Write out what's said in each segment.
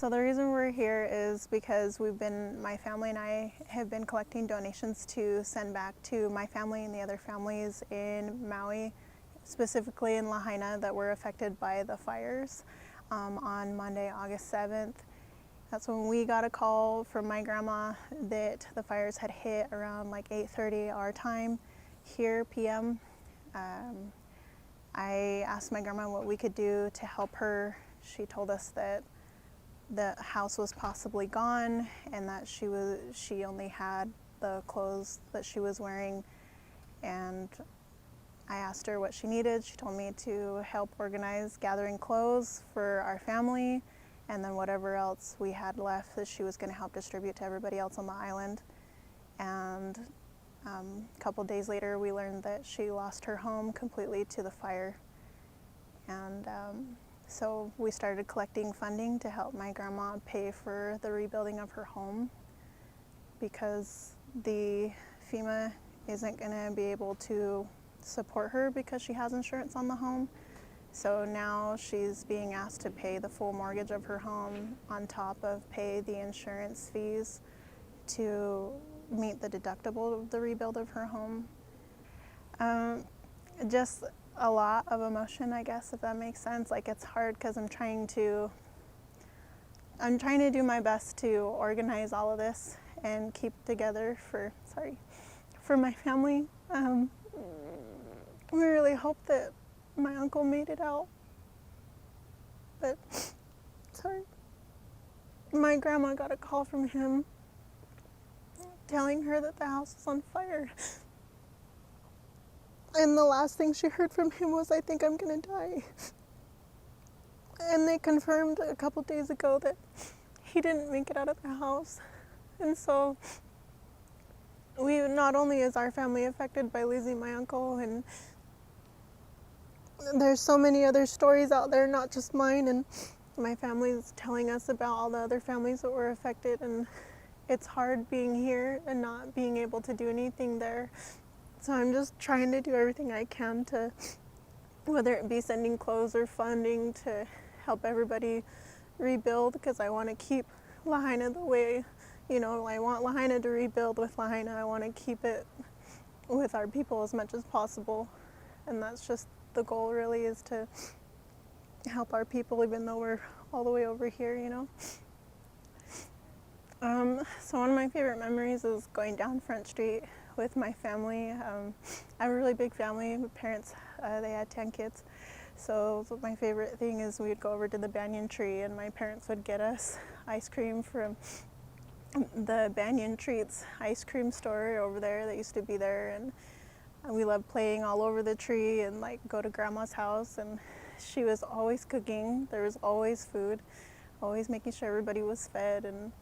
So the reason we're here is because my family and I have been collecting donations to send back to my family and the other families in Maui, specifically in Lahaina, that were affected by the fires on Monday, August 7th. That's when we got a call from my grandma that the fires had hit around like 8:30 our time here, PM. I asked my grandma what we could do to help her. She told us that the house was possibly gone and that she only had the clothes that she was wearing, and I asked her what she needed. She told me to help organize gathering clothes for our family, and then whatever else we had left that she was going to help distribute to everybody else on the island. And a couple days later we learned that she lost her home completely to the fire, and so we started collecting funding to help my grandma pay for the rebuilding of her home, because the FEMA isn't going to be able to support her because she has insurance on the home. So now she's being asked to pay the full mortgage of her home on top of pay the insurance fees to meet the deductible of the rebuild of her home. Just a lot of emotion, I guess, if that makes sense. Like, it's hard because I'm trying to do my best to organize all of this and keep together for my family. We really hope that my uncle made it out, but my grandma got a call from him telling her that the house was on fire. And the last thing she heard from him was, "I think I'm gonna die." And they confirmed a couple days ago that he didn't make it out of the house. And so not only is our family affected by losing my uncle, and there's so many other stories out there, not just mine, and my family's telling us about all the other families that were affected, and it's hard being here and not being able to do anything there. So I'm just trying to do everything I can to, whether it be sending clothes or funding to help everybody rebuild, because I want to keep Lahaina the way, I want Lahaina to rebuild with Lahaina. I want to keep it with our people as much as possible. And that's just the goal, really, is to help our people, even though we're all the way over here, So one of my favorite memories is going down Front Street with my family. I have a really big family. My parents, they had 10 kids. So my favorite thing is we'd go over to the banyan tree, and my parents would get us ice cream from the Banyan Treats ice cream store over there that used to be there. And we loved playing all over the tree and go to grandma's house, and she was always cooking. There was always food, always making sure everybody was fed. And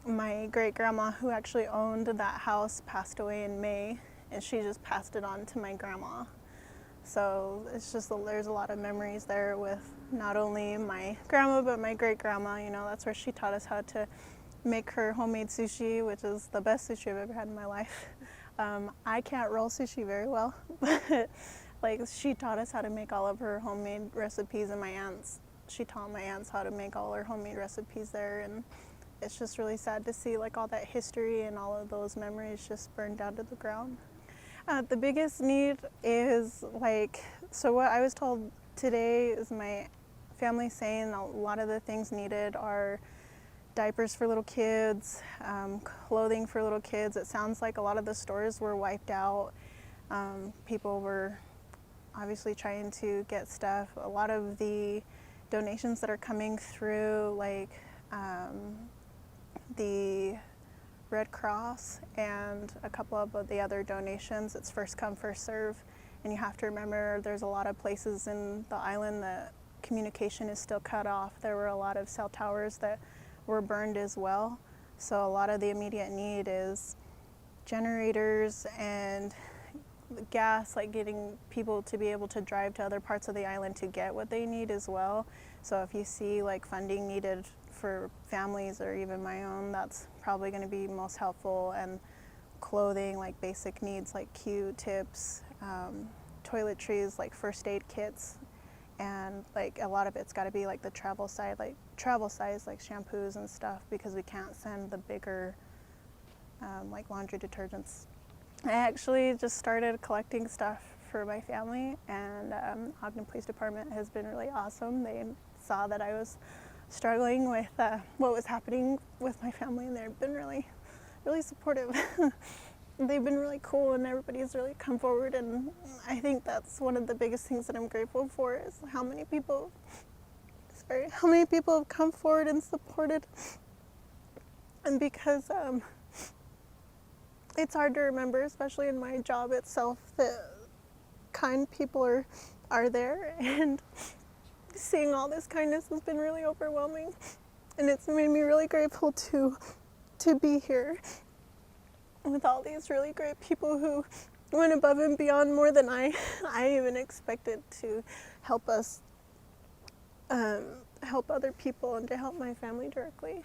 my great grandma, who actually owned that house, passed away in May, and she just passed it on to my grandma. So it's just, there's a lot of memories there with not only my grandma, but my great grandma. That's where she taught us how to make her homemade sushi, which is the best sushi I've ever had in my life. I can't roll sushi very well, but she taught us how to make all of her homemade recipes, and she taught my aunts how to make all her homemade recipes there. And it's just really sad to see all that history and all of those memories just burned down to the ground. The biggest need is so what I was told today is my family saying a lot of the things needed are diapers for little kids, clothing for little kids. It sounds like a lot of the stores were wiped out. People were obviously trying to get stuff. A lot of the donations that are coming through, the Red Cross and a couple of the other donations, it's first come, first serve. And you have to remember there's a lot of places in the island that communication is still cut off. There were a lot of cell towers that were burned as well. So a lot of the immediate need is generators and gas, getting people to be able to drive to other parts of the island to get what they need as well. So if you see funding needed for families or even my own, that's probably going to be most helpful. And clothing, basic needs like Q-tips, toiletries, first aid kits, and a lot of it's got to be the travel side, travel size, like shampoos and stuff, because we can't send the bigger like laundry detergents. I actually just started collecting stuff for my family, and Ogden Police Department has been really awesome. They saw that I was struggling with what was happening with my family, and they've been really supportive. They've been really cool, and everybody's really come forward, and I think that's one of the biggest things that I'm grateful for, is how many people have come forward and supported. And because it's hard to remember, especially in my job itself, that kind people are there, and seeing all this kindness has been really overwhelming, and it's made me really grateful to be here with all these really great people who went above and beyond more than I even expected, to help us, help other people, and to help my family directly.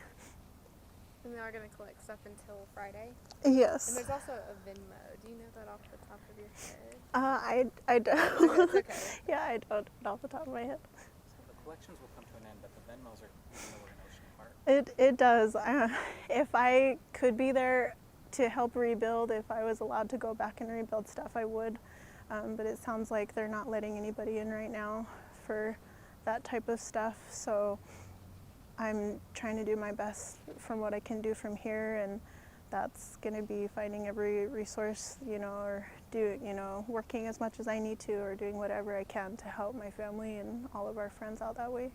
And they are going to collect stuff until Friday? Yes. And there's also a Venmo. Do you know that off the top of your head? I don't. Okay, it's okay. Yeah, I don't off the top of my head. So the collections will come to an end, but the Venmos are even though we're an ocean apart. It does. If I could be there to help rebuild, if I was allowed to go back and rebuild stuff, I would. But it sounds like they're not letting anybody in right now for that type of stuff. So I'm trying to do my best from what I can do from here, and that's going to be finding every resource, or working as much as I need to, or doing whatever I can to help my family and all of our friends out that way.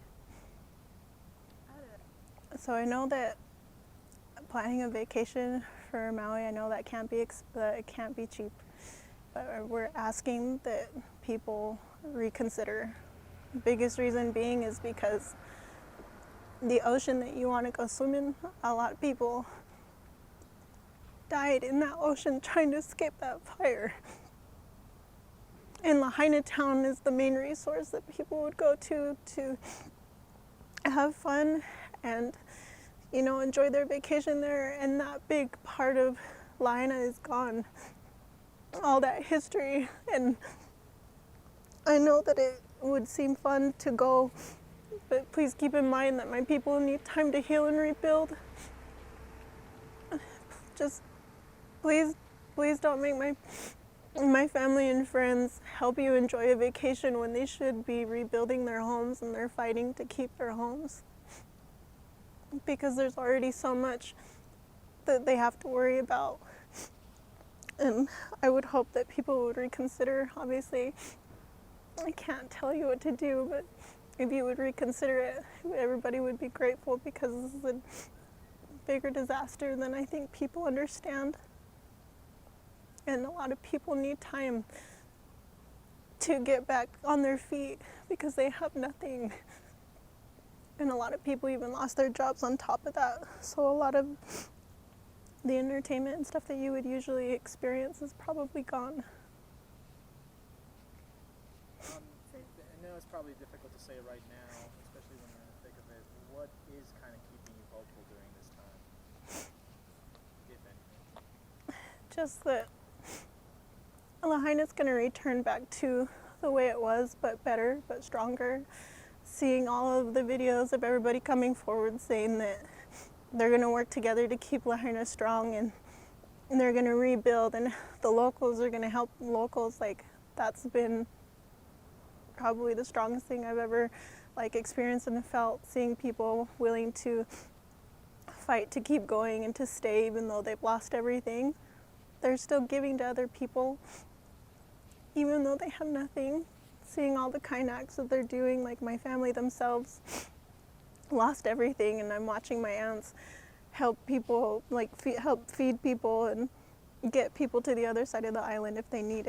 So I know that planning a vacation for Maui, I know that it can't be cheap, but we're asking that people reconsider. The biggest reason being is because the ocean that you want to go swim in, a lot of people died in that ocean trying to escape that fire. And Lahaina town is the main resource that people would go to have fun and enjoy their vacation there, and that big part of Lahaina is gone. All that history, and I know that it would seem fun to go, but please keep in mind that my people need time to heal and rebuild. Just please don't make my family and friends help you enjoy a vacation when they should be rebuilding their homes, and they're fighting to keep their homes. Because there's already so much that they have to worry about. And I would hope that people would reconsider. Obviously, I can't tell you what to do, but if you would reconsider it, everybody would be grateful, because this is a bigger disaster than I think people understand. And a lot of people need time to get back on their feet because they have nothing. And a lot of people even lost their jobs on top of that. So a lot of the entertainment and stuff that you would usually experience is probably gone. I know it's probably difficult to say right now, especially when you're in the thick of it. What is kind of keeping you hopeful during this time, if anything? Just that Lahaina's going to return back to the way it was, but better, but stronger. Seeing all of the videos of everybody coming forward saying that they're going to work together to keep Lahaina strong, and they're going to rebuild, and the locals are going to help locals. Like, that's been probably the strongest thing I've ever experienced and felt, seeing people willing to fight to keep going and to stay even though they've lost everything. They're still giving to other people even though they have nothing. Seeing all the kind acts that they're doing, like my family themselves lost everything, and I'm watching my aunts help people, help feed people and get people to the other side of the island if they need it.